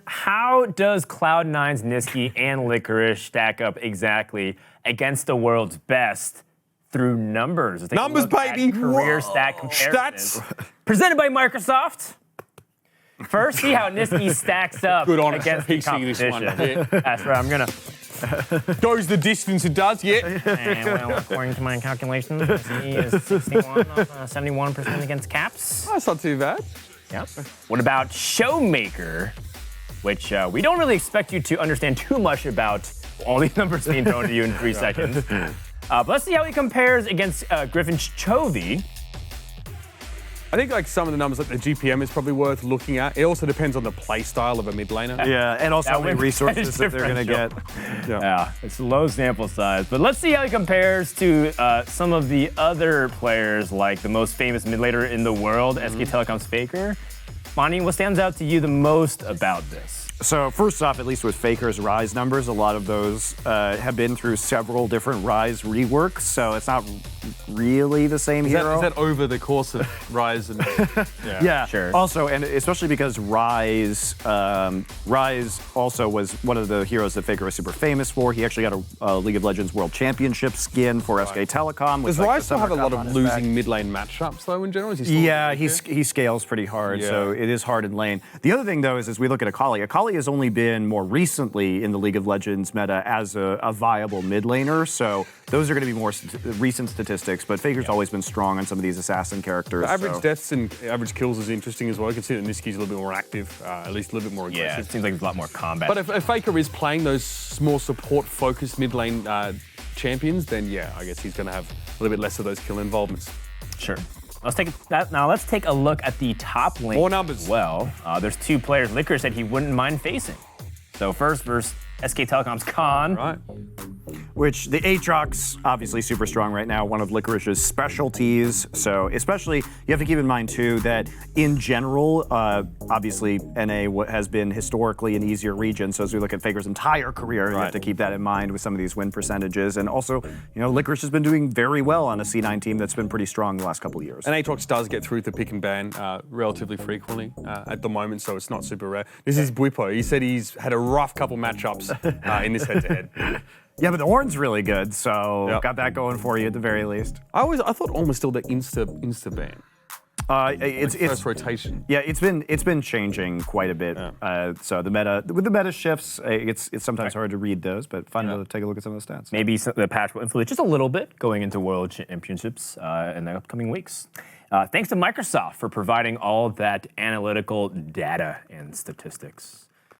How does Cloud9's Nisqy and Licorice stack up exactly against the world's best through numbers? Let's take a look at baby. Career stat comparisons. Presented by Microsoft. First, see how Nisqy stacks up Good on against the PC this one. competition. That's right. I'm gonna. Goes the distance it does, yeah. And, well, according to my calculations, Nisqy is 61, 71% against caps. That's not too bad. Yep. What about Showmaker? Which we don't really expect you to understand too much about all these numbers being thrown to you in 3 seconds. But let's see how he compares against Griffin Chovy. I think like some of the numbers, like the GPM is probably worth looking at. It also depends on the play style of a mid laner. Yeah, and also how many resources that they're going to get. Yeah, it's a low sample size. But let's see how he compares to some of the other players, like the most famous mid laner in the world, SK Telecom's Faker. Monty, what stands out to you the most about this? So first off, at least with Faker's Rise numbers, a lot of those have been through several different Rise reworks, so it's not really the same hero. Is that over the course of Rise? And yeah, sure. Also, and especially because Rise also was one of the heroes that Faker was super famous for. He actually got a League of Legends World Championship skin for SK Telecom. Does Rise still have a lot of losing mid lane matchups though in general? Is he still yeah, he scales pretty hard, so it is hard in lane. The other thing though is we look at Akali. Akali has only been more recently in the League of Legends meta as a viable mid laner, so those are going to be more recent statistics, but Faker's always been strong on some of these assassin characters. The average deaths and average kills is interesting as well. You can see that Nisqy's a little bit more active, at least a little bit more aggressive. Yeah, it seems like there's a lot more combat. But if Faker is playing those more support-focused mid lane champions, then yeah, I guess he's going to have a little bit less of those kill involvements. Sure. Let's take a look at the top lane. More numbers. Well, there's 2 players Licorice said he wouldn't mind facing. So first versus SK Telecom's Khan. Right. Which the Aatrox, obviously super strong right now, one of Licorice's specialties. So especially, you have to keep in mind too that in general, obviously NA has been historically an easier region. So as we look at Faker's entire career, you have to keep that in mind with some of these win percentages. And also, you know, Licorice has been doing very well on a C9 team that's been pretty strong the last couple of years. And Aatrox does get through to pick and ban relatively frequently at the moment, so it's not super rare. This is Bwipo. He said he's had a rough couple matchups in this head-to-head. Yeah, but the Ornn's really good, so got that going for you at the very least. I thought Ornn was still the insta ban. It's first rotation. Yeah, it's been changing quite a bit. So with the meta shifts, it's sometimes hard to read those, but fun to take a look at some of the stats. Maybe the patch will influence just a little bit going into World Championships in the upcoming weeks. Thanks to Microsoft for providing all of that analytical data and statistics.